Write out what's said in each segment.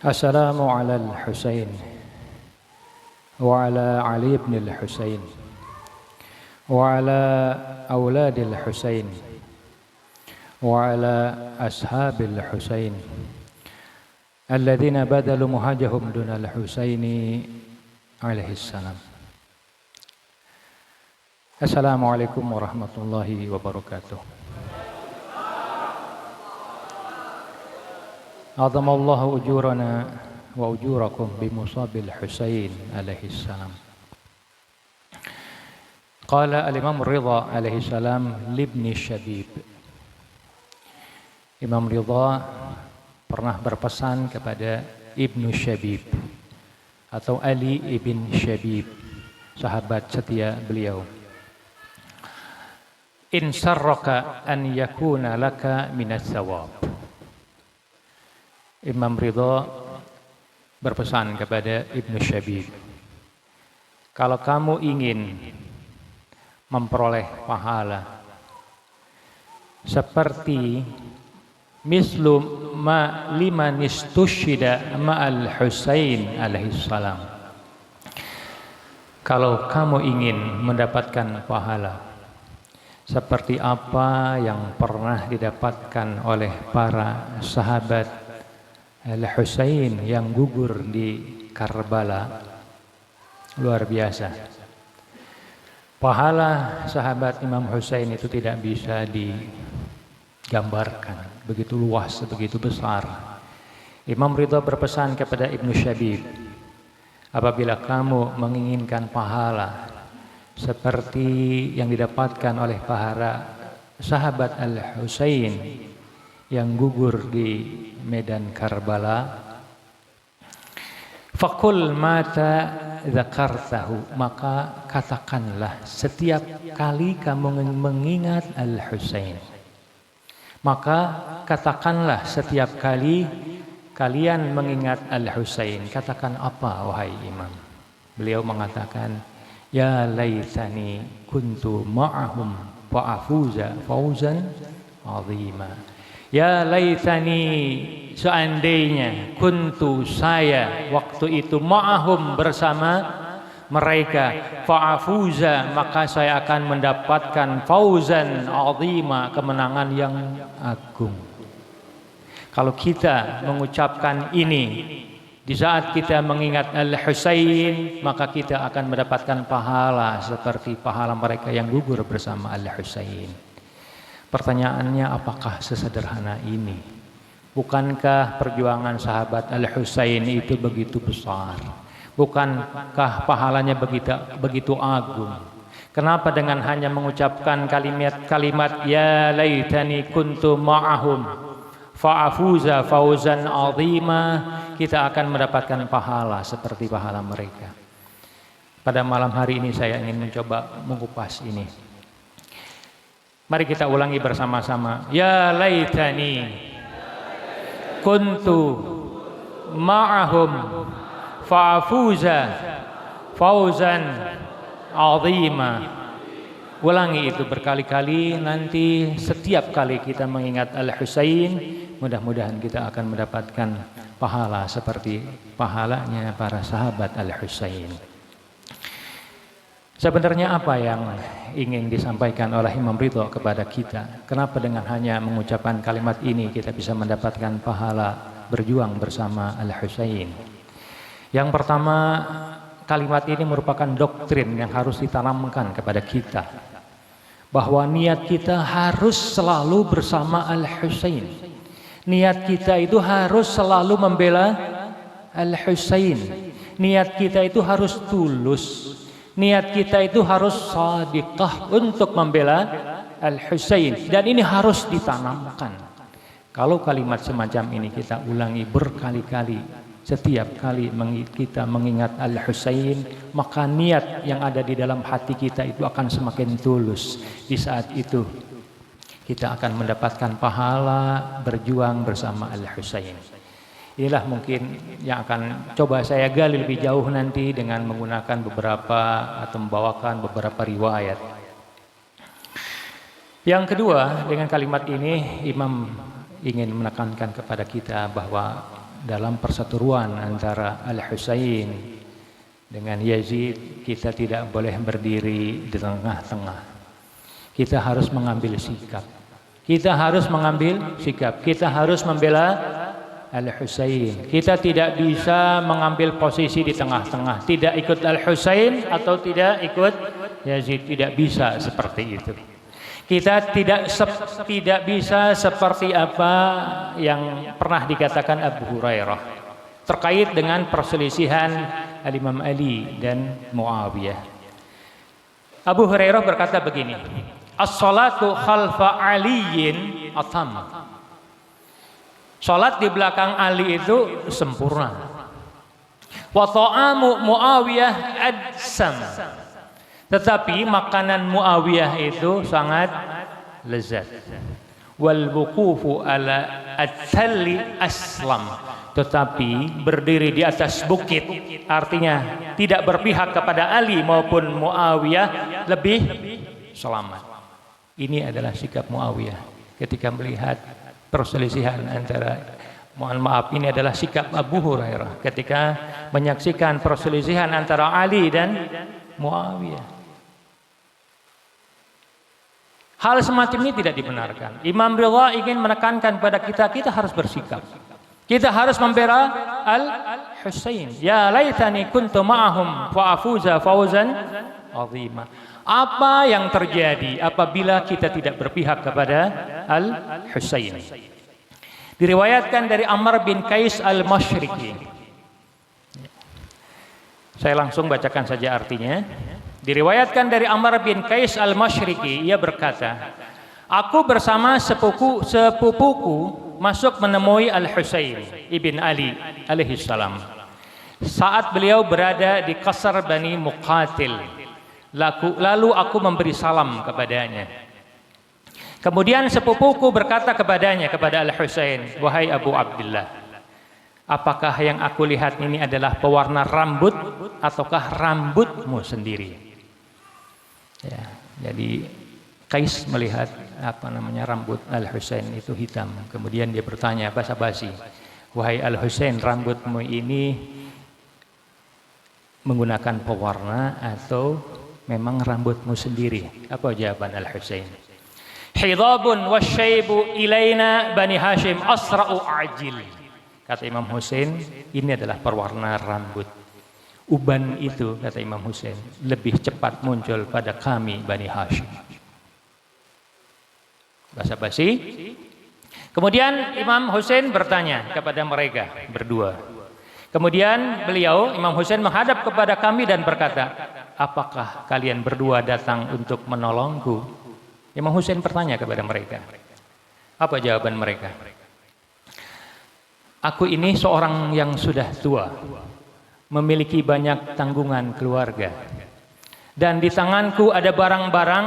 Assalamu ala al-Husain wa ala Ali ibn al-Husain wa ala awlad al-Husain wa ala ashab al-Husain alladhina badalu muhajahum duna al-Husaini alaihi salam. Assalamualaikum warahmatullahi wabarakatuh. Azamallahu ujurana wa ujurakum bimusabil Husain alaihi salam. Qala al-Imam Ridha alaihi salam libni Syabib. Imam Ridha pernah berpesan kepada Ibnu Syabib atau Ali ibn Syabib, sahabat setia beliau. In sarraka an yakuna laka minas sawab. Imam Ridha berpesan kepada Ibnu Syabib, kalau kamu ingin memperoleh pahala seperti mislu ma liman istusyhida ma'al Husain alaihi salam, kalau kamu ingin mendapatkan pahala seperti apa yang pernah didapatkan oleh para sahabat Al-Husain yang gugur di Karbala, luar biasa. Pahala sahabat Imam Husain itu tidak bisa digambarkan, begitu luas, begitu besar. Imam Ridha berpesan kepada Ibnu Syabib, apabila kamu menginginkan pahala seperti yang didapatkan oleh para sahabat Al-Husain yang gugur di medan Karbala, faqul mata dzakartahu, maka katakanlah setiap kali kamu mengingat Al-Husain, maka katakanlah setiap kali kalian mengingat Al-Husain, katakan apa wahai imam? Beliau mengatakan, ya laitani kuntu ma'ahum fa'afuza fawzan 'azima. Ya laitani, seandainya kuntu saya waktu itu ma'ahum, bersama mereka, fa'afuza, maka saya akan mendapatkan fauzan 'azima, kemenangan yang agung. Kalau kita mengucapkan ini di saat kita mengingat Al-Husain, maka kita akan mendapatkan pahala seperti pahala mereka yang gugur bersama Al-Husain. Pertanyaannya, apakah sesederhana ini? Bukankah perjuangan sahabat Al-Husain itu begitu besar? Bukankah pahalanya begitu agung? Kenapa dengan hanya mengucapkan kalimat ya laitani kuntu ma'ahum fa'afuza fauzan 'azima, kita akan mendapatkan pahala seperti pahala mereka? Pada malam hari ini saya ingin mencoba mengupas ini. Mari kita ulangi bersama-sama. Ya laitani kuntu ma'ahum fa'afuza fauzan 'azima. Ulangi itu berkali-kali, nanti setiap kali kita mengingat Al-Husain, mudah-mudahan kita akan mendapatkan pahala seperti pahalanya para sahabat Al-Husain. Sebenarnya apa yang ingin disampaikan oleh Imam Ridha kepada kita? Kenapa dengan hanya mengucapkan kalimat ini kita bisa mendapatkan pahala berjuang bersama Al-Husain? Yang pertama, kalimat ini merupakan doktrin yang harus ditanamkan kepada kita, bahwa niat kita harus selalu bersama Al-Husain. Niat kita itu harus selalu membela Al-Husain. Niat kita itu harus tulus. Niat kita itu harus shadiqah untuk membela Al-Husain, dan ini harus ditanamkan. Kalau kalimat semacam ini kita ulangi berkali-kali, setiap kali kita mengingat Al-Husain, maka niat yang ada di dalam hati kita itu akan semakin tulus. Di saat itu kita akan mendapatkan pahala berjuang bersama Al-Husain. Inilah mungkin yang akan coba saya gali lebih jauh nanti dengan menggunakan beberapa atau membawakan beberapa riwayat. Yang kedua, dengan kalimat ini Imam ingin menekankan kepada kita bahwa dalam perseteruan antara Al-Husain dengan Yazid, kita tidak boleh berdiri di tengah-tengah. Kita harus mengambil sikap. Kita harus mengambil sikap. Kita harus membela Al-Husain. Kita tidak bisa mengambil posisi di tengah-tengah. Tidak ikut Al-Husain atau tidak ikut Yazid. Tidak bisa seperti itu. Kita tidak bisa seperti apa yang pernah dikatakan Abu Hurairah terkait dengan perselisihan Al-Imam Ali dan Muawiyah. Abu Hurairah berkata begini, as-salatu khalfa aliyin atam. Salat di belakang Ali itu sempurna. Wa ta'amu Muawiyah adsam. Tetapi makanan Muawiyah itu sangat lezat. Wal wuqufu ala at-talli aslam. Tetapi berdiri di atas bukit, artinya tidak berpihak kepada Ali maupun Muawiyah, lebih selamat. Ini adalah sikap Muawiyah ketika melihat perselisihan antara, mohon maaf, ini adalah sikap Abu Hurairah ketika menyaksikan perselisihan antara Ali dan Muawiyah. Hal semacam ini tidak dibenarkan. Imam Ridha ingin menekankan pada kita harus bersikap. Kita harus membela Al-Husain. Ya laitani kuntu ma'ahum fa afuza fawzan azima. Apa yang terjadi apabila kita tidak berpihak kepada Al-Husain? Diriwayatkan dari Ammar bin Qais Al-Masyriqi. Saya langsung bacakan saja artinya. Diriwayatkan dari Ammar bin Qais Al-Masyriqi, ia berkata, aku bersama sepupuku masuk menemui Al-Husain ibn Ali alaihi salam. Saat beliau berada di Qasar Bani Muqatil, lalu aku memberi salam kepadanya. Kemudian sepupuku berkata kepadanya, kepada Al-Husain, wahai Abu Abdullah, apakah yang aku lihat ini adalah pewarna rambut ataukah rambutmu sendiri? Ya, jadi Qais melihat rambut Al-Husain itu hitam. Kemudian dia bertanya basa-basi, wahai Al-Husain, rambutmu ini menggunakan pewarna atau memang rambutmu sendiri? Apa jawaban Al-Husain? Hidabun wasyaibu ilaina Bani Hashim asra'u ajil. Kata Imam Husain, ini adalah perwarna rambut. Uban itu, kata Imam Husain, lebih cepat muncul pada kami Bani Hashim. Basa-basi. Kemudian Imam Husain bertanya kepada mereka berdua. Kemudian beliau, Imam Husain, menghadap kepada kami dan berkata, apakah kalian berdua datang untuk menolongku? Imam Husain bertanya kepada mereka. Apa jawaban mereka? Aku ini seorang yang sudah tua, memiliki banyak tanggungan keluarga, dan di tanganku ada barang-barang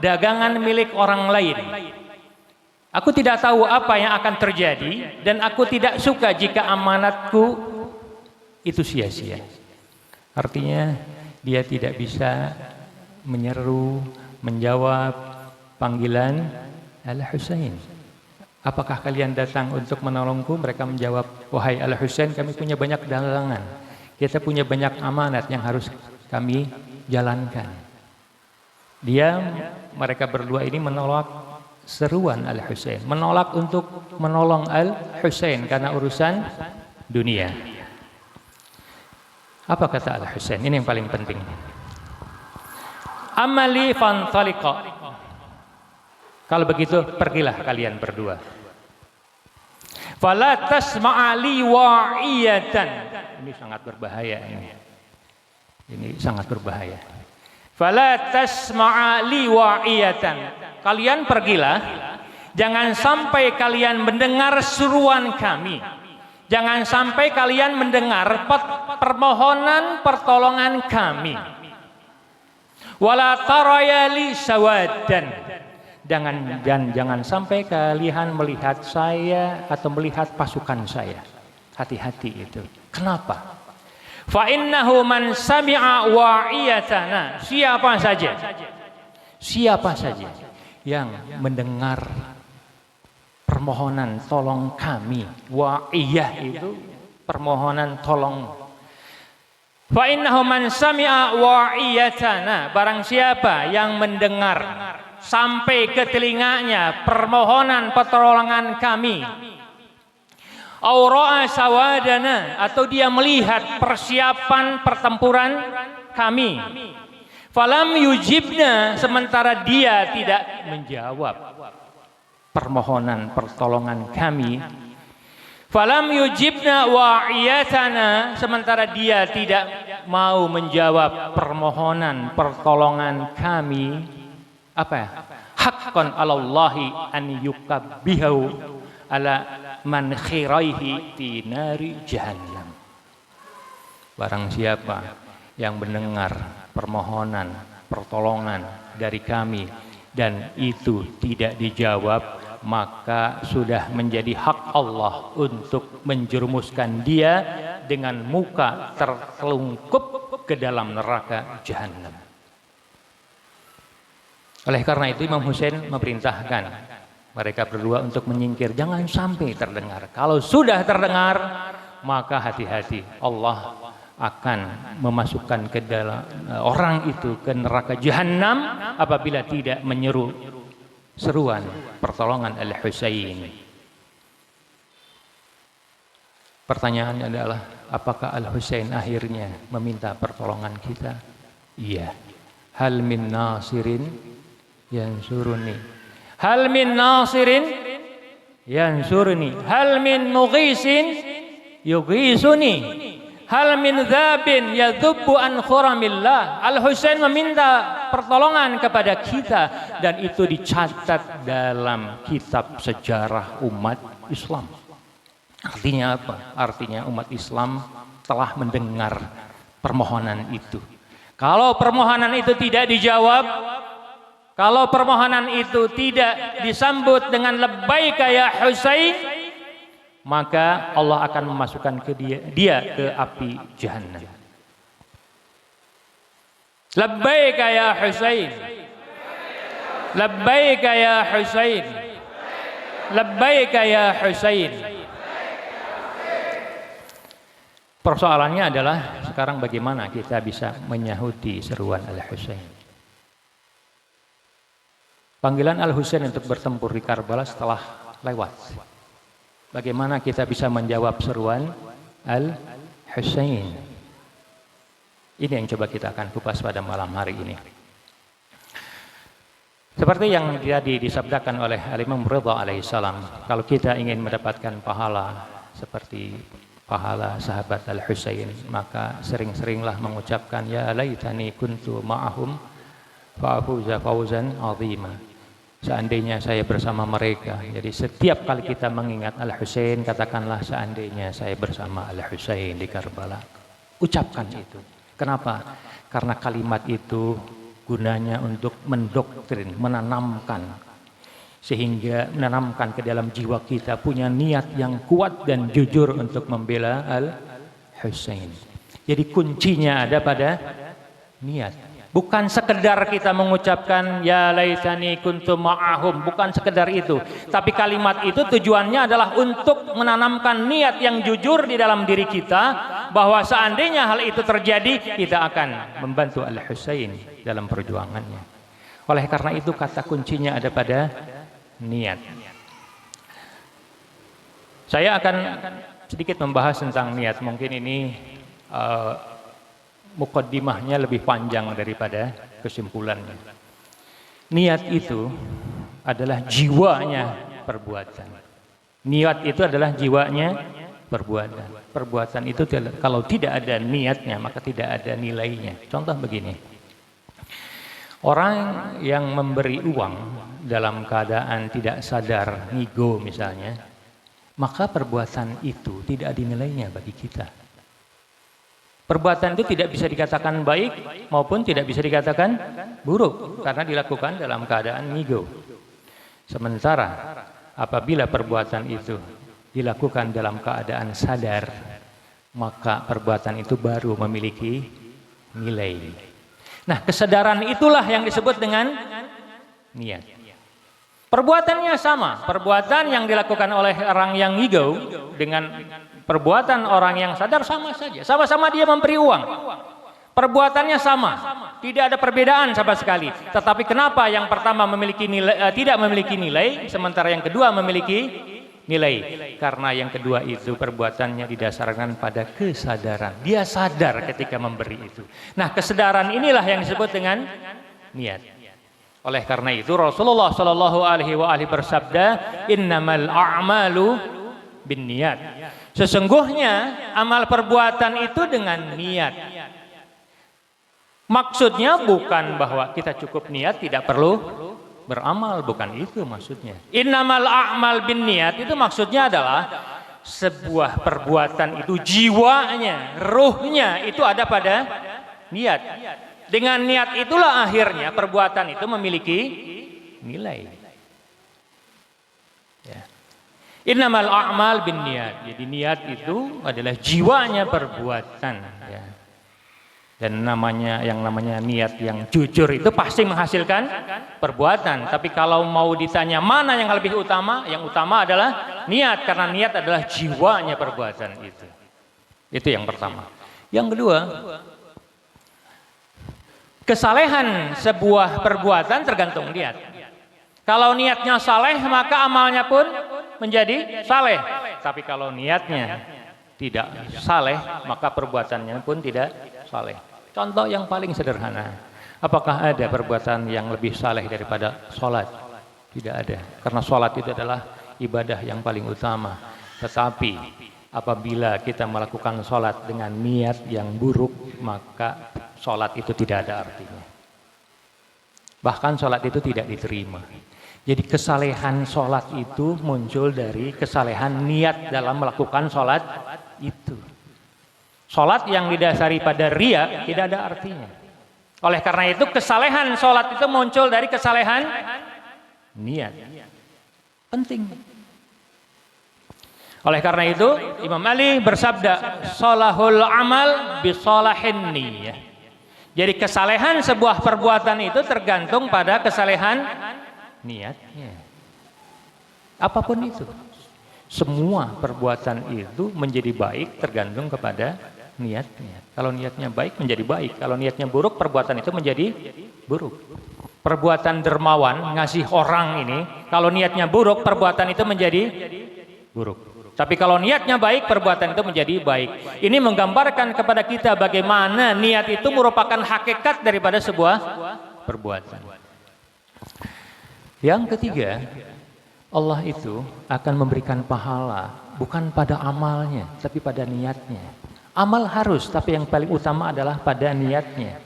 dagangan milik orang lain. Aku tidak tahu apa yang akan terjadi, dan aku tidak suka jika amanatku itu sia-sia. Artinya dia tidak bisa menyeru, menjawab panggilan Al-Husain. Apakah kalian datang untuk menolongku? Mereka menjawab, wahai Al-Husain, kami punya banyak dagangan, kita punya banyak amanat yang harus kami jalankan. Mereka berdua ini menolak seruan Al-Husain, menolak untuk menolong Al-Husain karena urusan dunia. Apa kata Al-Husain? Ini yang paling penting. Amali fantaliqa. Kalau begitu pergilah kalian berdua. Fala tasma'ali wa'iyatan. Ini sangat berbahaya ini. Ini sangat berbahaya. Fala tasma'ali wa'iyatan. Kalian pergilah, jangan sampai kalian mendengar seruan kami. Jangan sampai kalian mendengar permohonan pertolongan kami. Wala tarayali sawadan. Jangan sampai kalian melihat saya atau melihat pasukan saya. Hati-hati itu. Kenapa? Fa innahu man sami'a wa'iyatana. Siapa saja yang mendengar permohonan tolong kami. Wa'iyah itu permohonan tolong. Fa innahu man sami'a wa'iyatana, barang siapa yang mendengar sampai ke telinganya permohonan pertolongan kami, au ra'a sawadana, atau dia melihat persiapan pertempuran kami, falam yujibna, sementara dia tidak menjawab permohonan pertolongan kami, falam yujibna wa'iyatana, sementara dia tidak mau menjawab permohonan pertolongan kami, apa ya? Haqqan 'alallahi an yukabbihu ala man khiraihi fi nari jahannam. Barang siapa yang mendengar permohonan pertolongan dari kami dan itu tidak dijawab, maka sudah menjadi hak Allah untuk menjerumuskan dia dengan muka tertelungkup ke dalam neraka jahanam. Oleh karena itu Imam Husain memerintahkan mereka berdua untuk menyingkir, jangan sampai terdengar. Kalau sudah terdengar, maka hati-hati, Allah akan memasukkan ke dalam orang itu ke neraka jahanam apabila tidak menyeru seruan pertolongan Al-Husain. Pertanyaannya adalah, apakah Al-Husain akhirnya meminta pertolongan kita? Iya. Hal min nasirin yansuruni, hal min nasirin yansuruni, hal min mughisin yughisuni, hal min dzabin yadhubbu an khuramillah. Al-Husain meminta pertolongan kepada kita dan itu dicatat dalam kitab sejarah umat Islam. Artinya apa? Artinya umat Islam telah mendengar permohonan itu. Kalau permohonan itu tidak dijawab, kalau permohonan itu tidak disambut dengan labbaika ya Husain, maka Allah akan memasukkan ke dia ke api jahannam. Labbaika ya Husain, labbaika ya Husain, labbaika ya Husain. Persoalannya adalah sekarang bagaimana kita bisa menyahuti seruan Al-Husain. Panggilan Al-Husain untuk bertempur di Karbala setelah lewat. Bagaimana kita bisa menjawab seruan Al-Husain? Ini yang coba kita akan kupas pada malam hari ini. Seperti yang tadi disabdakan oleh Al-Imam Ridha alaihissalam, kalau kita ingin mendapatkan pahala seperti pahala sahabat Al-Husain, maka sering-seringlah mengucapkan ya laitani kuntu ma'ahum fa'afuza fawzan 'azima. Seandainya saya bersama mereka. Jadi setiap kali kita mengingat Al-Husain, katakanlah seandainya saya bersama Al-Husain di Karbala. Ucapkan itu. Kenapa? Karena kalimat itu gunanya untuk mendoktrin, menanamkan. Sehingga menanamkan ke dalam jiwa kita punya niat yang kuat dan jujur untuk membela Al-Husain. Jadi kuncinya ada pada niat. Bukan sekedar kita mengucapkan ya laitani kuntu ma'ahum, bukan sekedar itu. Tapi kalimat itu tujuannya adalah untuk menanamkan niat yang jujur di dalam diri kita bahwa seandainya hal itu terjadi, kita akan membantu Al-Husain dalam perjuangannya. Oleh karena itu kata kuncinya ada pada niat. Saya akan sedikit membahas tentang niat. Mungkin ini mukaddimahnya lebih panjang daripada kesimpulannya. Niat itu adalah jiwanya perbuatan. Niat itu adalah jiwanya perbuatan. Perbuatan itu kalau tidak ada niatnya maka tidak ada nilainya. Contoh begini. Orang yang memberi uang dalam keadaan tidak sadar, ngigo misalnya, maka perbuatan itu tidak ada nilainya bagi kita. Perbuatan itu tidak bisa dikatakan baik maupun tidak bisa dikatakan buruk karena dilakukan dalam keadaan ngigo. Sementara apabila perbuatan itu dilakukan dalam keadaan sadar, maka perbuatan itu baru memiliki nilai. Nah, kesadaran itulah yang disebut dengan niat. Perbuatannya sama, perbuatan yang dilakukan oleh orang yang ngigo dengan Perbuatan orang yang sadar sama saja, sama-sama dia memberi uang. Perbuatannya sama, tidak ada perbedaan sama sekali. Tetapi kenapa yang pertama memiliki nilai, tidak memiliki nilai, sementara yang kedua memiliki nilai? Karena yang kedua itu perbuatannya didasarkan pada kesadaran. Dia sadar ketika memberi itu. Nah, kesadaran inilah yang disebut dengan niat. Oleh karena itu Rasulullah Shallallahu Alaihi Wasallam bersabda, innamal a'malu binniyat. Sesungguhnya amal perbuatan itu dengan niat. Maksudnya bukan bahwa kita cukup niat tidak perlu beramal, bukan itu maksudnya. Innamal a'mal binniyat itu maksudnya adalah sebuah perbuatan itu jiwanya, ruhnya itu ada pada niat. Dengan niat itulah akhirnya perbuatan itu memiliki nilai. Ya. Innamal a'mal binniyat. Jadi niat itu adalah jiwanya perbuatan. Ya. Dan yang namanya niat yang jujur itu pasti menghasilkan perbuatan. Tapi kalau mau ditanya mana yang lebih utama, yang utama adalah niat, karena niat adalah jiwanya perbuatan itu. Itu yang pertama. Yang kedua, kesalehan sebuah perbuatan tergantung niat. Kalau niatnya saleh, maka amalnya pun menjadi saleh. Tapi kalau niatnya tidak saleh, maka perbuatannya pun tidak saleh. Contoh yang paling sederhana, apakah ada perbuatan yang lebih saleh daripada sholat? Tidak ada, karena sholat itu adalah ibadah yang paling utama. Tetapi apabila kita melakukan sholat dengan niat yang buruk, maka sholat itu tidak ada artinya. Bahkan sholat itu tidak diterima. Jadi kesalehan sholat itu muncul dari kesalehan niat dalam melakukan sholat itu. Sholat yang didasari pada riya tidak ada artinya. Oleh karena itu kesalehan sholat itu muncul dari kesalehan niat. Penting. Oleh karena itu Imam Ali bersabda, sholahul amal bisolahin niyah. Jadi kesalehan sebuah perbuatan itu tergantung pada kesalehan niatnya. Apapun itu. Semua perbuatan itu menjadi baik tergantung kepada niatnya. Kalau niatnya baik menjadi baik, kalau niatnya buruk perbuatan itu menjadi buruk. Perbuatan dermawan ngasih orang ini, kalau niatnya buruk perbuatan itu menjadi buruk. Tapi kalau niatnya baik perbuatan itu menjadi baik. Ini menggambarkan kepada kita bagaimana niat itu merupakan hakikat daripada sebuah perbuatan. Yang ketiga, Allah itu akan memberikan pahala bukan pada amalnya, tapi pada niatnya. Amal harus, tapi yang paling utama adalah pada niatnya.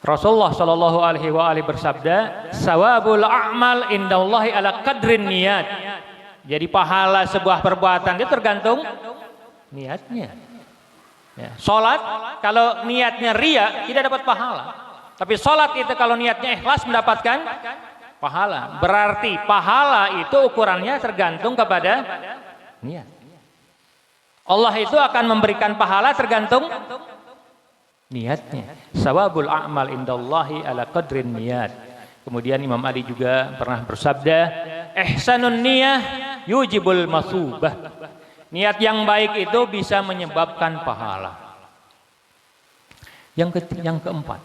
Rasulullah Shallallahu Alaihi Wasallam bersabda, sawabul a'mal indallahi ala qadrin niat. Jadi pahala sebuah perbuatan itu tergantung niatnya. Ya. Sholat kalau niatnya riya tidak dapat pahala. Tapi sholat itu kalau niatnya ikhlas mendapatkan pahala. Berarti pahala itu ukurannya tergantung kepada niat. Allah itu akan memberikan pahala tergantung niatnya. Sawabul a'mal indallahi ala qadrin niat. Kemudian Imam Ali juga pernah bersabda, ihsanun niyah yujibul masubah. Niat yang baik itu bisa menyebabkan pahala. Yang keempat,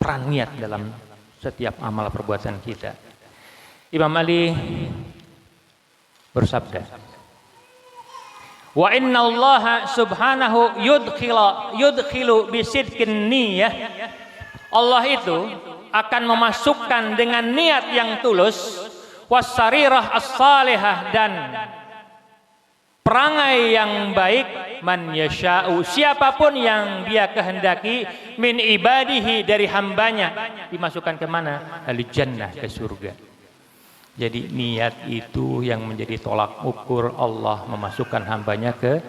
peran niat dalam setiap amal perbuatan kita. Imam Ali bersabda, wa inna Allah subhanahu yudkhilu bisidqin niyah. Allah itu akan memasukkan dengan niat yang tulus wasarirah as-salihah dan perangai yang baik man yasha'u, siapapun yang dia kehendaki min ibadihi dari hambanya, dimasukkan ke mana? Al-jannah, ke surga. Jadi niat itu yang menjadi tolak ukur Allah memasukkan hambanya ke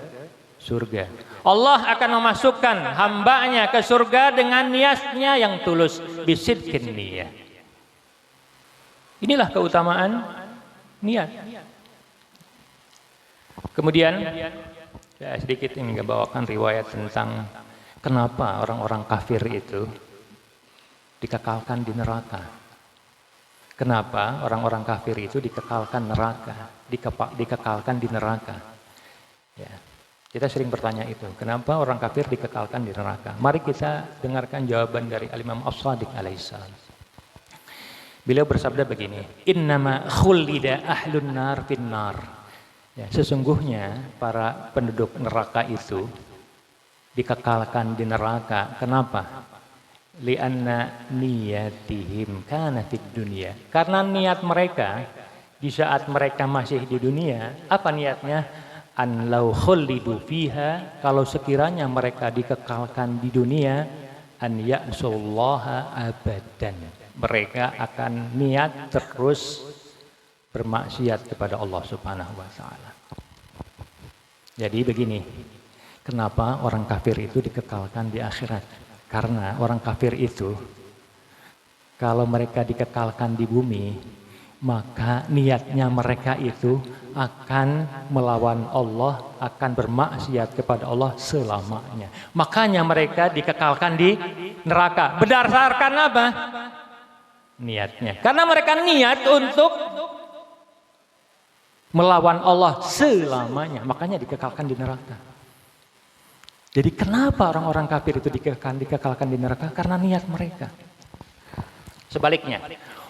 surga. Allah akan memasukkan hambanya ke surga dengan niatnya yang tulus, bisidqin niyah. Inilah keutamaan niat. Kemudian saya sedikit ingin bawakan riwayat tentang kenapa orang-orang kafir itu dikekalkan di neraka. Kenapa orang-orang kafir itu dikekalkan neraka, dikekalkan di neraka? Ya. Kita sering bertanya itu, kenapa orang kafir dikekalkan di neraka? Mari kita dengarkan jawaban dari Al-Imam As-Shadiq alaihissalam. Beliau bersabda begini, innama khulida ahlun nar fin nar. Ya, sesungguhnya para penduduk neraka itu dikekalkan di neraka. Kenapa? Lianna niyatihim kana fid dunya. Karena niat mereka di saat mereka masih di dunia, apa niatnya? An law khulidu fiha, kalau sekiranya mereka dikekalkan di dunia, an ya'sullaha abadan, mereka akan niat terus bermaksiat kepada Allah Subhanahu wa taala. Jadi begini, kenapa orang kafir itu dikekalkan di akhirat? Karena orang kafir itu kalau mereka dikekalkan di bumi, maka niatnya mereka itu akan melawan Allah, akan bermaksiat kepada Allah selamanya. Makanya mereka dikekalkan di neraka. Berdasarkan apa? Niatnya. Karena mereka niat untuk melawan Allah selamanya. Makanya dikekalkan di neraka. Jadi kenapa orang-orang kafir itu dikekalkan di neraka? Karena niat mereka. Sebaliknya,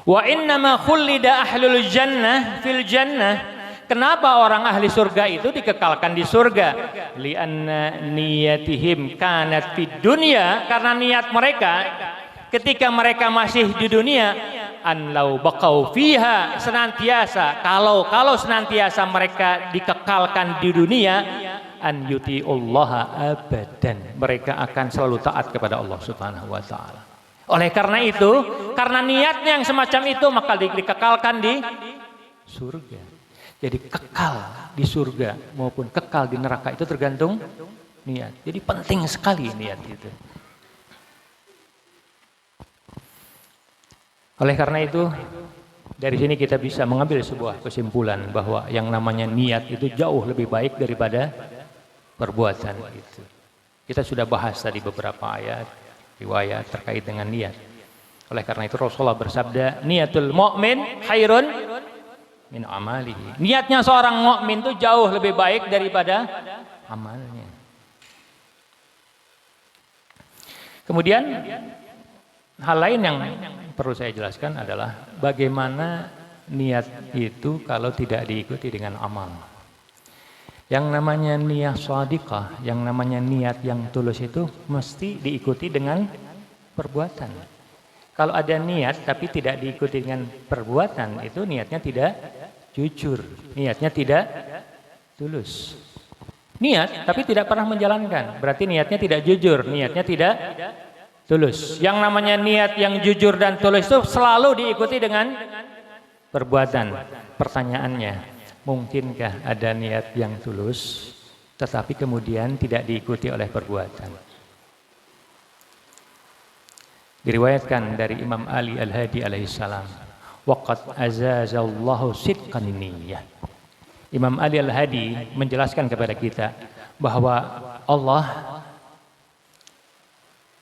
wa innama khullida ahlul jannah fil jannah. Kenapa orang ahli surga itu dikekalkan di surga? Lianna niyatihim kanat fid dunya, karena niat mereka ketika mereka masih di dunia, an law baqau fiha, senantiasa kalau senantiasa mereka dikekalkan di dunia, an yuti'ullaha abadan, mereka akan selalu taat kepada Allah Subhanahu wa taala. Oleh karena itu, karena niatnya yang semacam itu, maka dikekalkan di surga. Jadi kekal di surga maupun kekal di neraka itu tergantung niat. Jadi penting sekali niat itu. Oleh karena itu, dari sini kita bisa mengambil sebuah kesimpulan bahwa yang namanya niat itu jauh lebih baik daripada perbuatan itu. Kita sudah bahas tadi beberapa ayat, riwayat terkait dengan niat. Oleh karena itu Rasulullah bersabda, niatul mu'min khairun min amalihi. Niatnya seorang mukmin itu jauh lebih baik daripada amalnya. Kemudian hal lain yang perlu saya jelaskan adalah bagaimana niat itu kalau tidak diikuti dengan amal. Yang namanya niat shadiqah, yang namanya niat yang tulus itu mesti diikuti dengan perbuatan. Kalau ada niat tapi tidak diikuti dengan perbuatan, itu niatnya tidak jujur, niatnya tidak tulus. Niat tapi tidak pernah menjalankan, berarti niatnya tidak jujur, niatnya tidak tulus. Yang namanya niat yang jujur dan tulus itu selalu diikuti dengan perbuatan. Pertanyaannya, mungkinkah ada niat yang tulus tetapi kemudian tidak diikuti oleh perbuatan? Diriwayatkan dari Imam Ali Al-Hadi alaihissalam, waqad azazallahu sidqan niyyah. Imam Ali Al-Hadi menjelaskan kepada kita bahwa Allah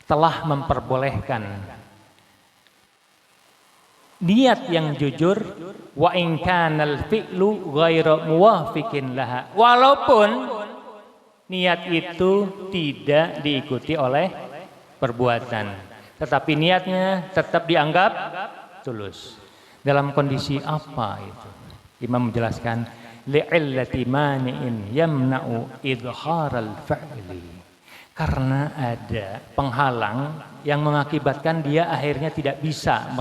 telah memperbolehkan niat yang jujur, wa in kanal fi'lu ghairu muwafiqin laha, walaupun niat itu tidak diikuti oleh perbuatan, tetapi niatnya tetap dianggap tulus. Dalam kondisi apa itu? Imam menjelaskan, li'illati mani'in yamna'u idharal fa'li. Karena ada penghalang yang mengakibatkan dia akhirnya tidak bisa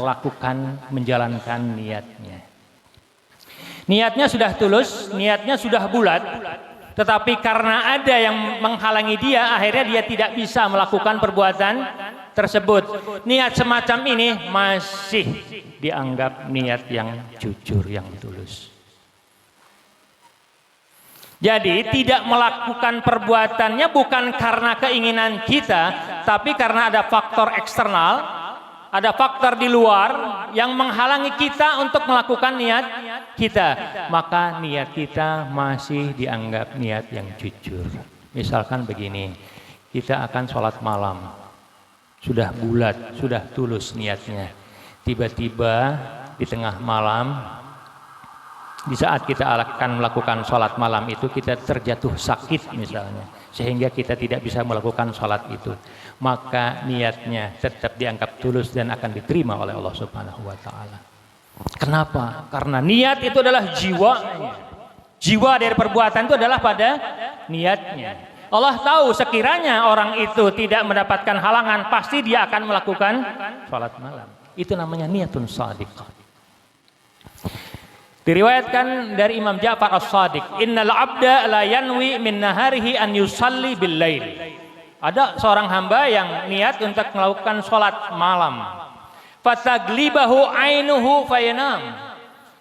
menjalankan niatnya. Niatnya sudah tulus, niatnya sudah bulat, tetapi karena ada yang menghalangi dia, akhirnya dia tidak bisa melakukan perbuatan tersebut. Niat semacam ini masih dianggap niat yang jujur, yang tulus. Jadi tidak melakukan perbuatannya bukan karena keinginan kita, tapi karena ada faktor eksternal, ada faktor di luar yang menghalangi kita untuk melakukan niat kita. Maka niat kita masih dianggap niat yang jujur. Misalkan begini, kita akan sholat malam, sudah bulat, sudah tulus niatnya. Tiba-tiba di tengah malam, di saat kita akan melakukan sholat malam itu kita terjatuh sakit misalnya, sehingga kita tidak bisa melakukan sholat itu, maka niatnya tetap dianggap tulus dan akan diterima oleh Allah Subhanahu wa Ta'ala. Kenapa? Karena niat itu adalah jiwanya. Jiwa dari perbuatan itu adalah pada niatnya. Allah tahu sekiranya orang itu tidak mendapatkan halangan, pasti dia akan melakukan sholat malam. Itu namanya niatun shadiqah. Diriwayatkan dari Imam Ja'far As-Shadiq, innal abda la yanwi min naharihi an yusalli bil lail. Ada seorang hamba yang niat untuk melakukan sholat malam. Fataglibahu ainuhu fayanam.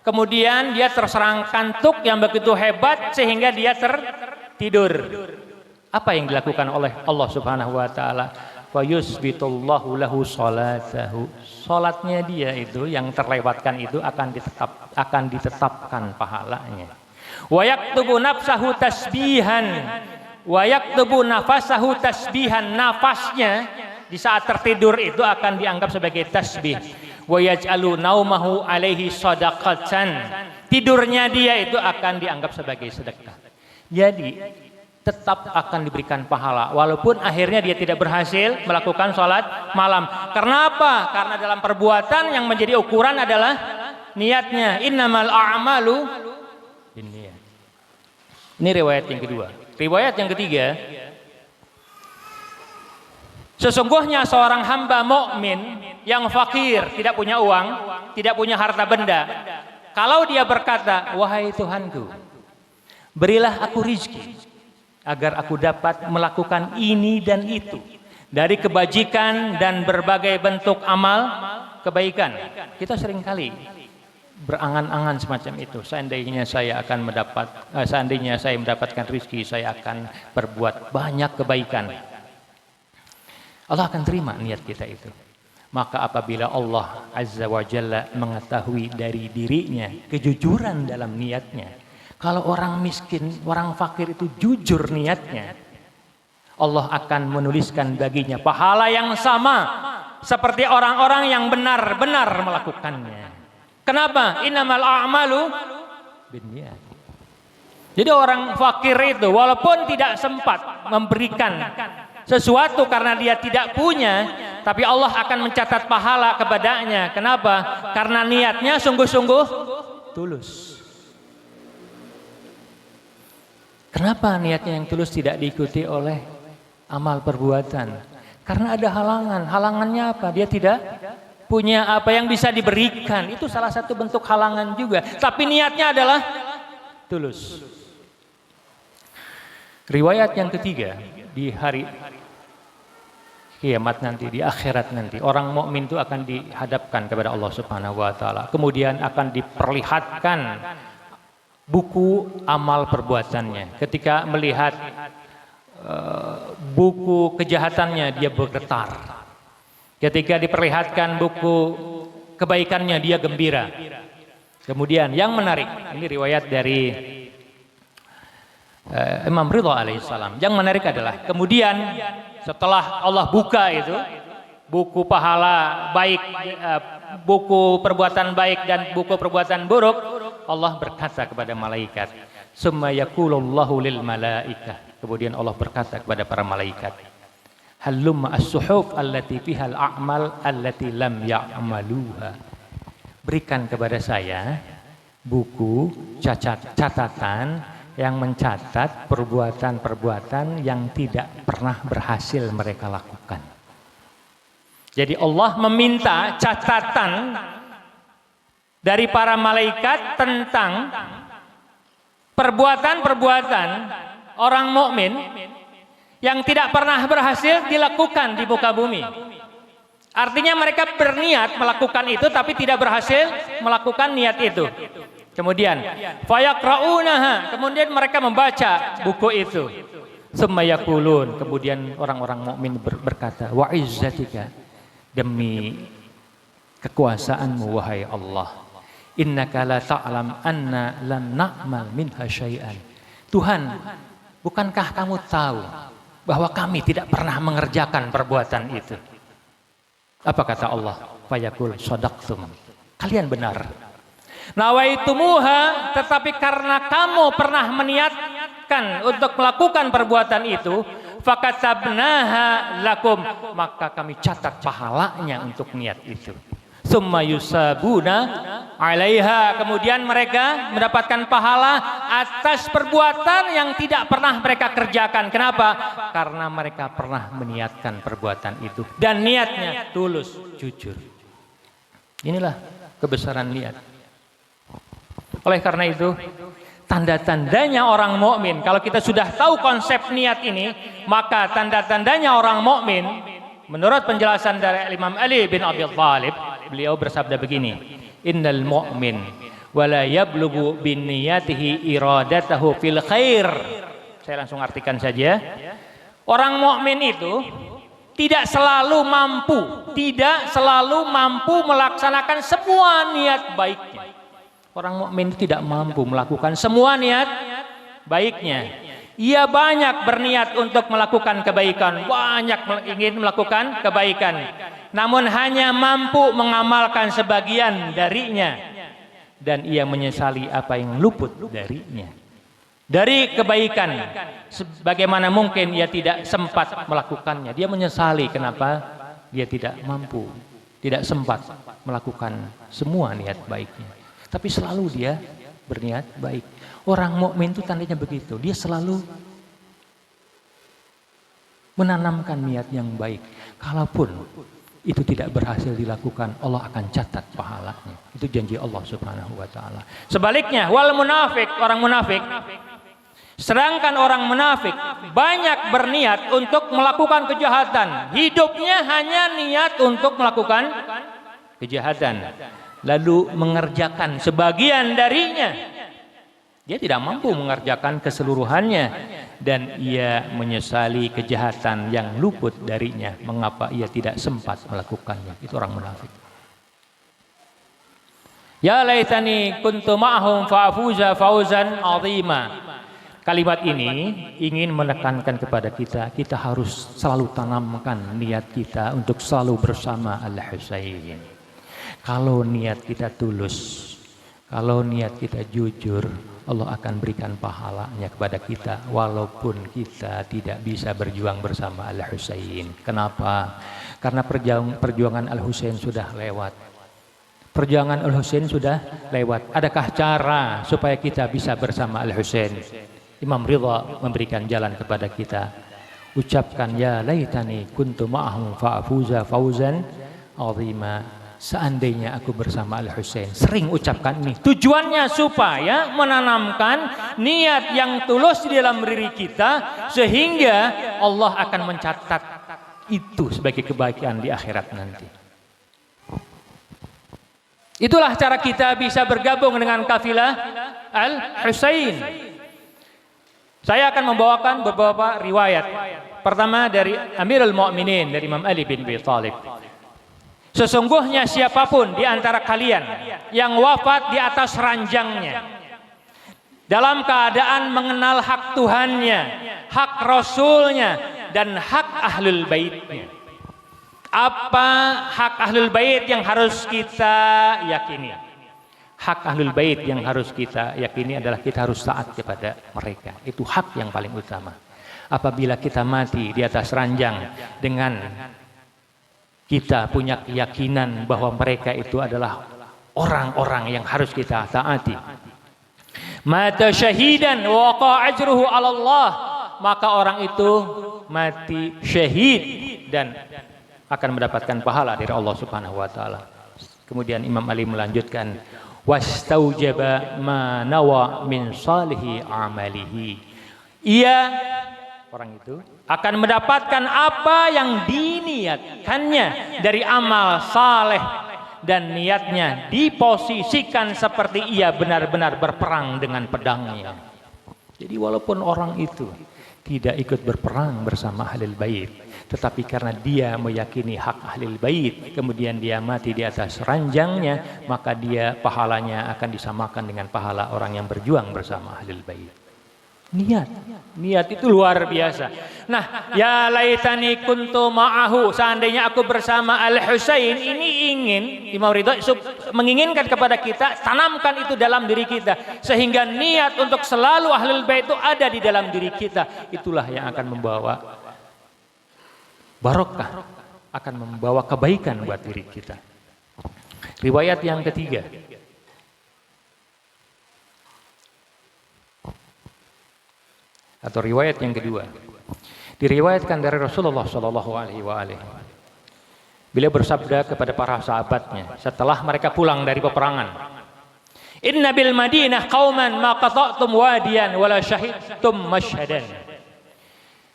Kemudian dia terserang kantuk yang begitu hebat sehingga dia tertidur. Apa yang dilakukan oleh Allah Subhanahu wa Ta'ala? Wa yusbitullahu lahu salatahu. Salatnya dia itu yang terlewatkan itu akan ditetapkan pahalanya. Wa yaktubu nafsahu tasbihan. Wa yaktubu nafasahu tasbihan. Nafasnya di saat tertidur itu akan dianggap sebagai tasbih. Wa yaj'alu naumahu alaihi shadaqatan. Tidurnya dia itu akan dianggap sebagai sedekah. Jadi tetap akan diberikan pahala walaupun akhirnya dia tidak berhasil melakukan sholat malam. Kenapa? Karena dalam perbuatan yang menjadi ukuran adalah niatnya. Innamal a'malu binniyat. Ini riwayat yang kedua. Riwayat yang ketiga, sesungguhnya seorang hamba mukmin yang fakir, tidak punya uang, tidak punya harta benda, kalau dia berkata, wahai Tuhanku, berilah aku rizki agar aku dapat melakukan ini dan itu dari kebajikan dan berbagai bentuk amal kebaikan. Kita seringkali berangan-angan semacam itu. Seandainya saya mendapatkan rezeki, saya akan berbuat banyak kebaikan. Allah akan terima niat kita itu. Maka apabila Allah Azza wa Jalla mengetahui dari dirinya kejujuran dalam niatnya, kalau orang miskin, orang fakir itu jujur niatnya, Allah akan menuliskan baginya pahala yang sama seperti orang-orang yang benar-benar melakukannya. Kenapa? Innamal a'malu binniyat. Jadi orang fakir itu walaupun tidak sempat memberikan sesuatu karena dia tidak punya, tapi Allah akan mencatat pahala kepadanya. Kenapa? Karena niatnya sungguh-sungguh tulus. Kenapa niatnya yang tulus tidak diikuti oleh amal perbuatan? Karena ada halangan. Halangannya apa? Dia tidak punya apa yang bisa diberikan. Itu salah satu bentuk halangan juga. Tapi niatnya adalah tulus. Riwayat yang ketiga, di hari kiamat nanti, di akhirat nanti, orang mukmin itu akan dihadapkan kepada Allah Subhanahu wa Ta'ala. Kemudian akan diperlihatkan buku amal perbuatannya. Ketika melihat buku kejahatannya, dia bergetar. Ketika diperlihatkan buku kebaikannya, dia gembira. Kemudian yang menarik, ini riwayat dari Imam Ridha alaihissalam. Yang menarik adalah kemudian setelah Allah buka itu buku pahala baik, buku perbuatan baik dan buku perbuatan buruk, Allah berkata kepada malaikat, summa yaqulullahu lil malaikah. Kemudian Allah berkata kepada para malaikat, halumma as-suhuf allati fiha al-a'mal allati lam ya'maluha. Berikan kepada saya buku catatan yang mencatat perbuatan-perbuatan yang tidak pernah berhasil mereka lakukan. Jadi Allah meminta catatan dari para malaikat tentang perbuatan-perbuatan orang mukmin yang tidak pernah berhasil dilakukan di muka bumi. Artinya mereka berniat melakukan itu tapi tidak berhasil melakukan niat itu. Kemudian fayaqra'unaha, kemudian mereka membaca buku itu. Tsumma yaqulun, kemudian orang-orang mukmin berkata, wa izzatika, demi kekuasaanmu wahai Allah, innaka la ta'lam anna lan na'mal minha syai'an. Tuhan, bukankah kamu tahu bahwa kami tidak pernah mengerjakan perbuatan itu? Apa kata Allah? Fayaqul shadaqtum. kalian benar. Nawaitumuha, tetapi karena kamu pernah meniatkan untuk melakukan perbuatan itu, fakatabnaha lakum, maka kami catat pahalanya untuk niat itu. Summa yusabuna alaiha, kemudian mereka mendapatkan pahala atas perbuatan yang tidak pernah mereka kerjakan. Kenapa? Karena mereka pernah meniatkan perbuatan itu dan niatnya tulus, jujur. Inilah kebesaran niat. Oleh karena itu, tanda-tandanya orang mukmin, kalau kita sudah tahu konsep niat ini, maka tanda-tandanya orang mukmin, menurut penjelasan dari Imam Ali bin Abi Thalib, beliau bersabda begini, innal mu'min wala yablughu bin niyatihi iradatahu fil khair. Saya langsung artikan saja. Orang mukmin itu tidak selalu mampu melaksanakan semua niat baiknya. Orang mukmin tidak mampu melakukan semua niat baiknya. Ia banyak berniat untuk melakukan kebaikan, banyak ingin melakukan kebaikan, namun hanya mampu mengamalkan sebagian darinya, dan ia menyesali apa yang luput darinya. Dari kebaikan, sebagaimana mungkin ia tidak sempat melakukannya. Dia menyesali kenapa dia tidak mampu, tidak sempat melakukan semua niat baiknya. Tapi selalu dia berniat baik. Orang mukmin itu tandanya begitu. Dia selalu menanamkan niat yang baik. Kalaupun itu tidak berhasil dilakukan, Allah akan catat pahalanya. Itu janji Allah Subhanahu wa taala. Sebaliknya, wal munafik, orang munafik, sedangkan orang munafik banyak berniat untuk melakukan kejahatan. Hidupnya hanya niat untuk melakukan kejahatan, lalu mengerjakan sebagian darinya. Dia tidak mampu mengerjakan keseluruhannya, dan ia menyesali kejahatan yang luput darinya. Mengapa ia tidak sempat melakukannya? Itu orang munafik. Ya laitani kuntu ma'hum fa'afuza fauzan 'azima. Kalimat ini ingin menekankan kepada kita, kita harus selalu tanamkan niat kita untuk selalu bersama Al-Husain. Kalau niat kita tulus, kalau niat kita jujur, Allah akan berikan pahalanya kepada kita walaupun kita tidak bisa berjuang bersama Al-Husain. Kenapa? Karena perjuangan Al-Husain sudah lewat. Perjuangan Al-Husain sudah lewat. Adakah cara supaya kita bisa bersama Al-Husain? Imam Ridha memberikan jalan kepada kita. Ucapkan ya laitani kuntu ma'ahum fa'afuza fauzan 'azima. Seandainya aku bersama Al-Husain. Sering ucapkan ini. Tujuannya supaya menanamkan niat yang tulus di dalam diri kita, sehingga Allah akan mencatat itu sebagai kebaikan di akhirat nanti. Itulah cara kita bisa bergabung dengan kafilah Al-Husain. Saya akan membawakan beberapa riwayat. Pertama dari Amirul Mu'minin, dari Imam Ali bin Abi Thalib. Sesungguhnya siapapun di antara kalian yang wafat di atas ranjangnya dalam keadaan mengenal hak Tuhannya, hak Rasulnya, dan hak Ahlul Baitnya. Apa hak Ahlul Bait yang harus kita yakini? Hak Ahlul Bait yang harus kita yakini adalah kita harus taat kepada mereka. Itu hak yang paling utama. Apabila kita mati di atas ranjang dengan kita punya keyakinan bahwa mereka itu adalah orang-orang yang harus kita taati. Mata syahidan wa waqa ajruhu 'ala Allah, maka orang itu mati syahid dan akan mendapatkan pahala dari Allah Subhanahu wa taala. Kemudian Imam Ali melanjutkan, wastaujaba ma nawa min salihi amalihi. Ia, orang itu, akan mendapatkan apa yang diniatkannya dari amal saleh, dan niatnya diposisikan seperti ia benar-benar berperang dengan pedangnya. Jadi walaupun orang itu tidak ikut berperang bersama Ahlul Bait, tetapi karena dia meyakini hak Ahlul Bait, kemudian dia mati di atas ranjangnya, maka dia pahalanya akan disamakan dengan pahala orang yang berjuang bersama Ahlul Bait. Niat itu luar biasa. Nah, ya laitani kuntu ma'ahu, seandainya aku bersama Al-Husain, ini ingin Imam Ridho menginginkan kepada kita, tanamkan itu dalam diri kita sehingga niat untuk selalu Ahlul Bait itu ada di dalam diri kita. Itulah yang akan membawa barokah, akan membawa kebaikan buat diri kita. Riwayat yang ketiga, atau riwayat yang kedua, diriwayatkan dari Rasulullah Shallallahu Alaihi Wasallam. Beliau bersabda kepada para sahabatnya setelah mereka pulang dari peperangan, Inna bil Madinah qauman ma qata'tum wadiyan wala syahidtum mashhadan.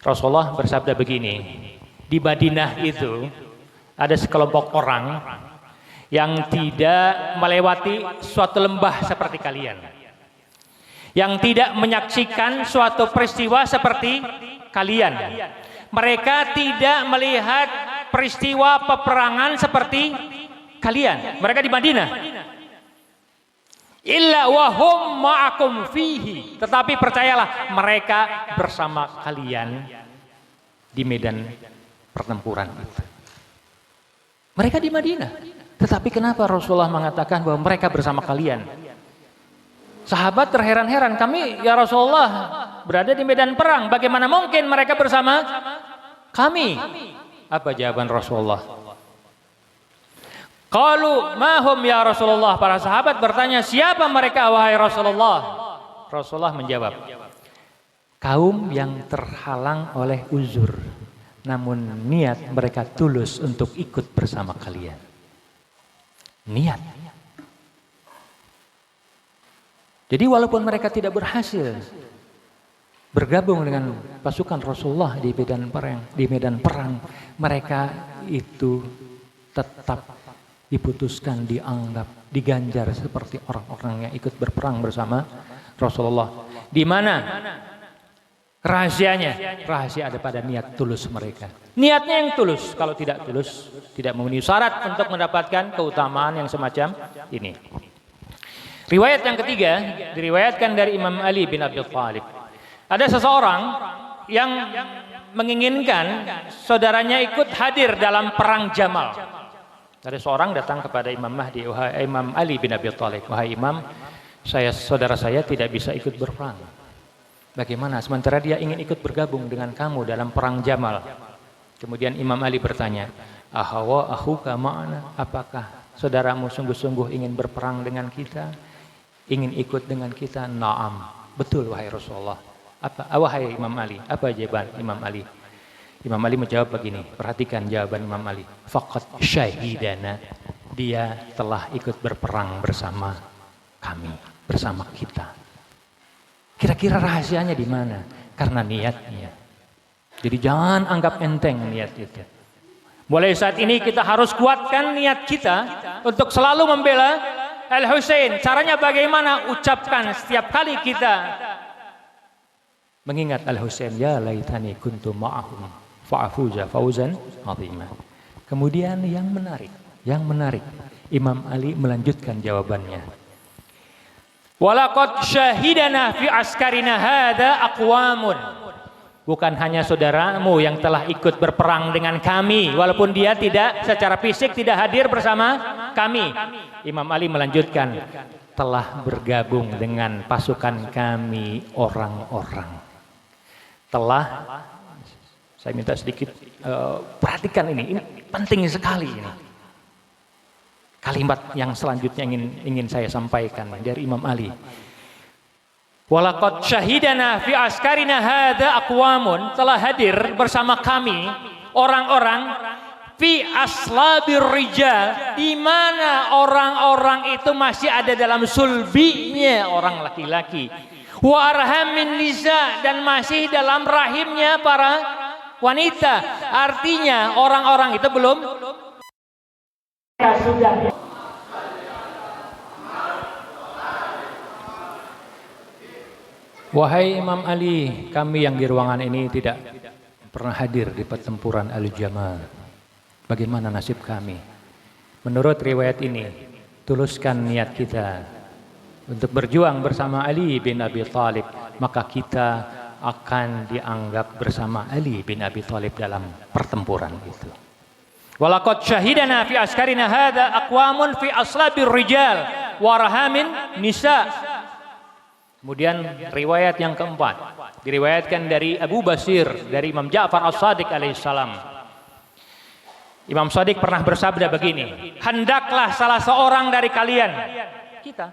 Rasulullah bersabda begini, di Madinah itu ada sekelompok orang yang tidak melewati suatu lembah seperti kalian, yang tidak menyaksikan suatu peristiwa seperti kalian. Mereka tidak melihat peristiwa peperangan seperti kalian. Mereka di Madinah. Illa wahum ma'akum fihi. Tetapi percayalah, mereka bersama kalian di medan pertempuran itu. Mereka di Madinah. Tetapi kenapa Rasulullah mengatakan bahwa mereka bersama kalian? Sahabat terheran-heran, kami ya Rasulullah berada di medan perang, bagaimana mungkin mereka bersama kami? Apa jawaban Rasulullah? Qalu mahum ya Rasulullah. Para sahabat bertanya, siapa mereka wahai Rasulullah? Rasulullah menjawab, kaum yang terhalang oleh uzur, namun niat mereka tulus untuk ikut bersama kalian. Niat. Jadi walaupun mereka tidak berhasil bergabung dengan pasukan Rasulullah di medan perang, mereka itu tetap diputuskan, dianggap, diganjar seperti orang-orang yang ikut berperang bersama Rasulullah. Di mana rahasianya? Rahasia ada pada niat tulus mereka. Niatnya yang tulus. Kalau tidak tulus, tidak memenuhi syarat untuk mendapatkan keutamaan yang semacam ini. Riwayat yang ketiga diriwayatkan dari Imam Ali bin Abi Thalib. Ada seseorang yang menginginkan saudaranya ikut hadir dalam perang Jamal. Ada seorang datang kepada Imam Mahdi, wahai Imam Ali bin Abi Thalib, wahai Imam, saudara saya tidak bisa ikut berperang. Bagaimana? Sementara dia ingin ikut bergabung dengan kamu dalam perang Jamal. Kemudian Imam Ali bertanya, ahawa ahuka ma'ana, apakah saudaramu sungguh-sungguh ingin berperang dengan kita? Ingin ikut dengan kita? Naam, betul wahai Rasulullah. Apa wahai Imam Ali? Apa jawaban Imam Ali? Imam Ali menjawab begini, perhatikan jawaban Imam Ali. Faqad syahidana, dia telah ikut berperang bersama kami, bersama kita. Kira-kira rahasianya di mana? Karena niatnya. Jadi jangan anggap enteng niat itu. Mulai saat ini kita harus kuatkan niat kita untuk selalu membela Al-Husain. Caranya bagaimana? Ucapkan setiap kali kita mengingat Al-Husain, ya laitani kuntu ma'ahum fa'afuza fauzan 'azima. Kemudian yang menarik, Imam Ali melanjutkan jawabannya. Walaqad syahidana fi askarina hadza aqwamun. Bukan hanya saudaramu yang telah ikut berperang dengan kami, walaupun dia tidak secara fisik tidak hadir bersama kami. Imam Ali melanjutkan, telah bergabung dengan pasukan kami orang-orang. Saya minta sedikit perhatikan ini penting sekali ini. Kalimat yang selanjutnya ingin saya sampaikan dari Imam Ali. Walaqad syahidana fi askarina hadza aqwamun, telah hadir bersama kami orang-orang fi aslabir rijal, di mana orang-orang itu masih ada dalam sulbinya orang laki-laki, wa arhamin nisa, dan masih dalam rahimnya para wanita. Artinya orang-orang itu belum sudah. Wahai Imam Ali, kami yang di ruangan ini tidak pernah hadir di pertempuran Al-Jamal. Bagaimana nasib kami? Menurut riwayat ini, tuluskan niat kita untuk berjuang bersama Ali bin Abi Thalib maka kita akan dianggap bersama Ali bin Abi Thalib dalam pertempuran itu. Walaqad syahidana fi askarina hadza aqwamun fi aslabir rijal wa rahamin nisa. Kemudian riwayat yang keempat diriwayatkan dari Abu Basir dari Imam Ja'far As-Shadiq alaihissalam. Imam Shadiq pernah bersabda begini, hendaklah salah seorang dari kalian, kita,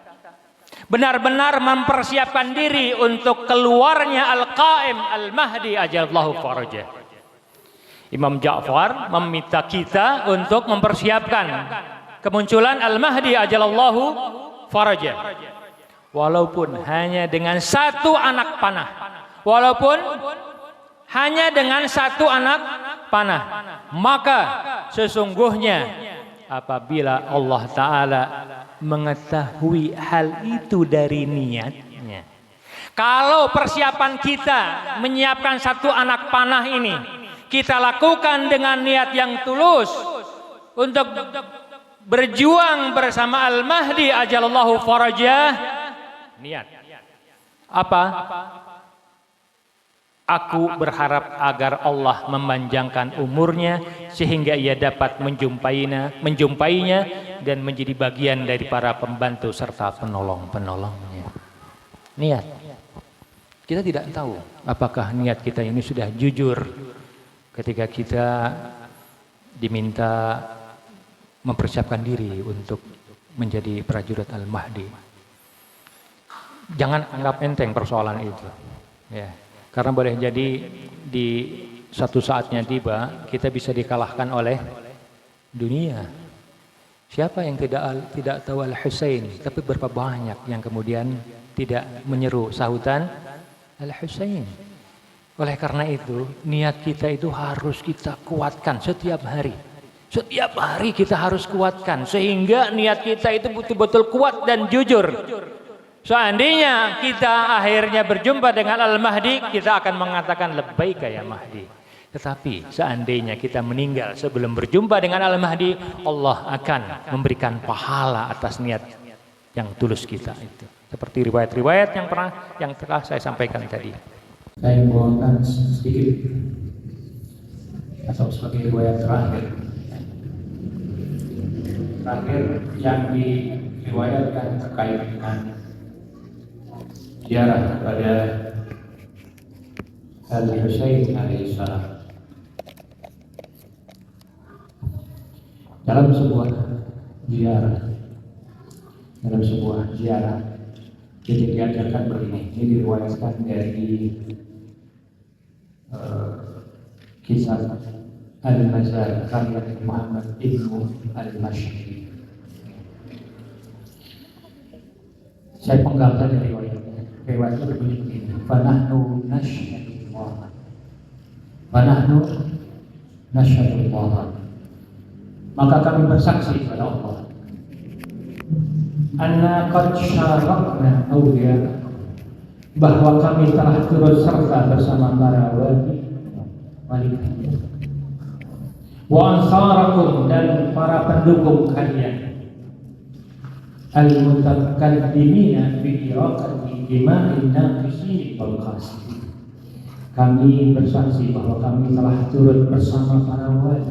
benar-benar mempersiapkan diri untuk keluarnya Al-Qaim Al-Mahdi ajallahu farajah. Imam Ja'far meminta kita untuk mempersiapkan kemunculan Al-Mahdi ajallahu farajah. Walaupun hanya dengan satu anak panah. Walaupun hanya dengan satu anak panah. Maka sesungguhnya apabila Allah Ta'ala mengetahui hal itu dari niatnya. Kalau persiapan kita menyiapkan satu anak panah ini, kita lakukan dengan niat yang tulus untuk berjuang bersama Al-Mahdi ajallahu farajah. Niat apa? Aku berharap agar Allah memanjangkan umurnya sehingga ia dapat menjumpainya dan menjadi bagian dari para pembantu serta penolong-penolongnya. Niat. Kita tidak tahu apakah niat kita ini sudah jujur ketika kita diminta mempersiapkan diri untuk menjadi prajurit Al-Mahdi. Jangan anggap enteng persoalan itu, ya. Karena boleh jadi di satu saatnya tiba kita bisa dikalahkan oleh dunia. Siapa yang tidak tahu Al-Husain, tapi berapa banyak yang kemudian tidak menyeru sahutan Al-Husain. Oleh karena itu, niat kita itu harus kita kuatkan setiap hari. Setiap hari kita harus kuatkan sehingga niat kita itu betul-betul kuat dan jujur. Seandainya kita akhirnya berjumpa dengan Al-Mahdi, kita akan mengatakan labbaika ya Mahdi. Tetapi seandainya kita meninggal sebelum berjumpa dengan Al-Mahdi, Allah akan memberikan pahala atas niat yang tulus kita itu. Seperti riwayat-riwayat yang telah saya sampaikan tadi. Saya bawakan sedikit atau sebagai riwayat terakhir yang diriwayatkan terkait dengan ziarah kepada Al-Husain alaihissalam. Dalam sebuah ziarah jadi diajarkan begini. Ini diriwayatkan dari kisah Al-Mazar karya Muhammad ibnu Al-Mashri. Saya penggal saja riwayatnya. Riwayatnya berbunyi begini. Fanahnu nashhadullah. Fanahnu nashhadullah. Maka kami bersaksi kepada Allah. Anna qad syarakna awliya. Bahwa kami telah turut serta bersama para wali wa ansarakum dan para pendukung kalian al-mutaqaddimina bi iraqati dima'in naqisi wal qasidi. Kami bersaksi bahwa kami telah turut bersama para wali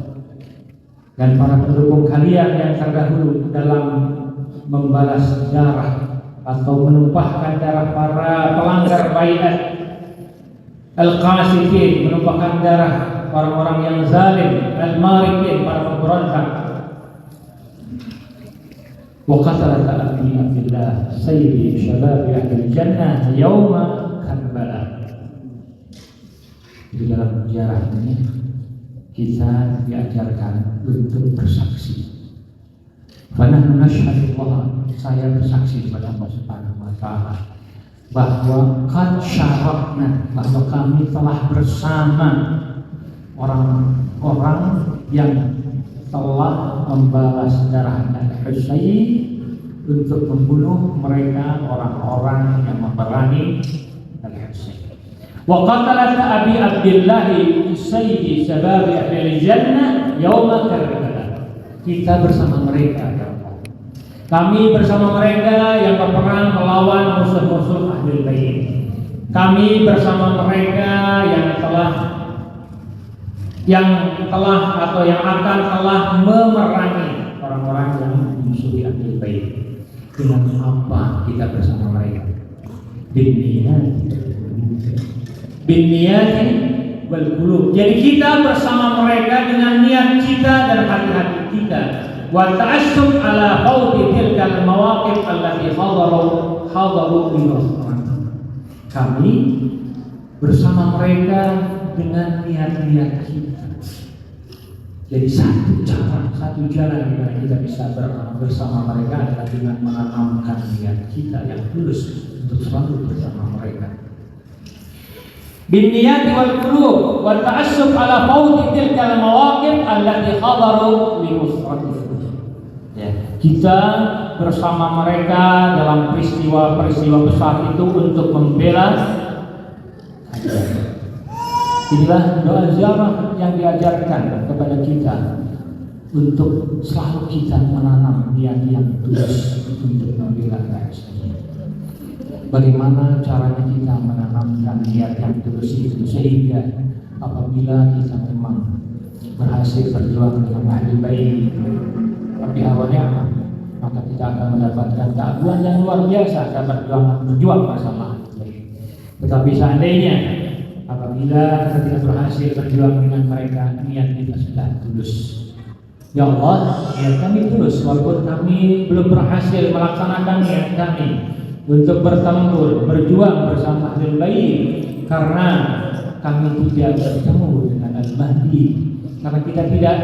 dan para pendukung kalian yang terdahulu dalam membalas darah atau menumpahkan darah para pelanggar baiat al-qasidin, menumpahkan darah orang-orang yang zalim, al-marikin, para pemberontak. Wa qatalat Abi Abdillah sayyidi syabab ahli jannah yauma Karbala. Di dalam sejarah ini kita diajarkan untuk bersaksi. Fanahnu nashhadullah, saya bersaksi kepada Allah Subhanahu wa taala bahwa qad syarakna, bahwa kami telah bersama orang-orang yang telah membalas darah Al-Husain untuk membunuh mereka, orang-orang yang memerangi Al-Husain. Wa qatalat Abi Abdillah sayyidi syabab ahli jannah yauma Karbala. Kita bersama mereka, ya Allah. Kami bersama mereka yang berperang melawan musuh-musuh Ahlul Bait. Kami bersama mereka yang telah atau yang akan telah memerangi orang-orang yang memusuhi Ahlul Bait. Dengan apa kita bersama mereka? Binniyati wal qulub. Jadi kita bersama mereka dengan niat kita dan hati-hati kita. Wa ta'assub ala khawdi tilkal mawaqif allati hadaru bi. Kami bersama mereka dengan niat-niat kita. Jadi satu jalan dimana kita bisa bersama mereka adalah dengan menanamkan niat kita yang tulus untuk selalu bersama mereka. Bin niyati wal qulub wa ta'assub ala fawti tilkal mawaqif allati hadaru li nusratihi. Ya, kita bersama mereka dalam peristiwa-peristiwa besar itu untuk membela. Inilah doa ziarah yang diajarkan kepada kita untuk selalu kita menanam niat yang tulus untuk membela Islam. Bagaimana caranya kita menanamkan niat yang tulus itu sehingga apabila kita memang berhasil berjuang dengan Ahlul Bait tapi awalnya maka kita akan mendapatkan keagungan yang luar biasa dapat berjuang bersama Ahlul Bait. Tetapi seandainya apabila kita berhasil berjuang dengan mereka, niat kita sudah tulus. Ya Allah, niat kami tulus walaupun kami belum berhasil melaksanakan niat kami untuk bertempur, berjuang bersama Ahlul Bait karena kami tidak bertemu dengan Al-Mahdi, karena kita tidak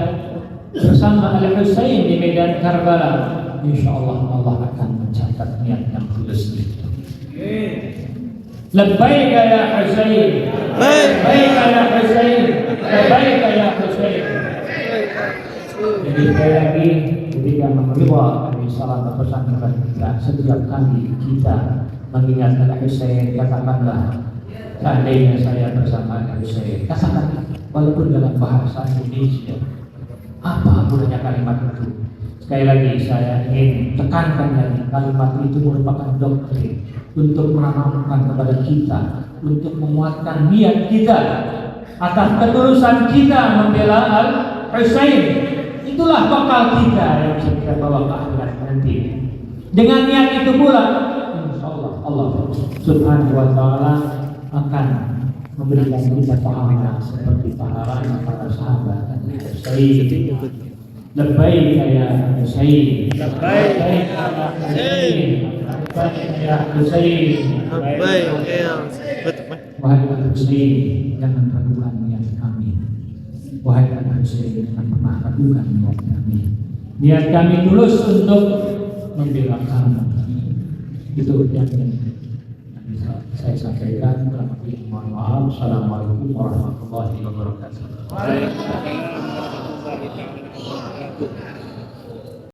bersama Al-Husain di medan Karbala. InsyaAllah Allah akan mencatat niat yang tulus itu. Labbaik ya Husain, labbaik ya Husain, labbaik ya Husain. Jadi sekali lagi ketika menerima salam pesan kepada kita, setiap kali kita mengingat Al-Husain, katakanlah seandainya saya bersama Al-Husain, katakan walaupun dalam bahasa Indonesia. Apa gunanya kalimat itu? Sekali lagi saya ingin tekankan lagi, kalimat itu merupakan doktrin untuk menanamkan kepada kita, untuk menguatkan niat kita atas ketulusan kita membela Al-Husain. Itulah bekal kita yang bisa kita bawa ke akhirat nanti. Dengan niat itu pula, insyaallah Allah Subhanahu wa taala akan memberikan kita pahala seperti pahala para sahabat Al-Husain. Labbaik ya Husain, labbaik ya Husain, labbaik ya Husain, labbaik ya Husain. Wahai Al-Husain, jangan ragukan niat kami. Wahai Al-Husain, jangan pernah ragukan niat kami. Niat kami tulus untuk membela kamu. Itu yang bisa saya sampaikan. Mohon maaf. Assalamualaikum warahmatullahi wabarakatuh.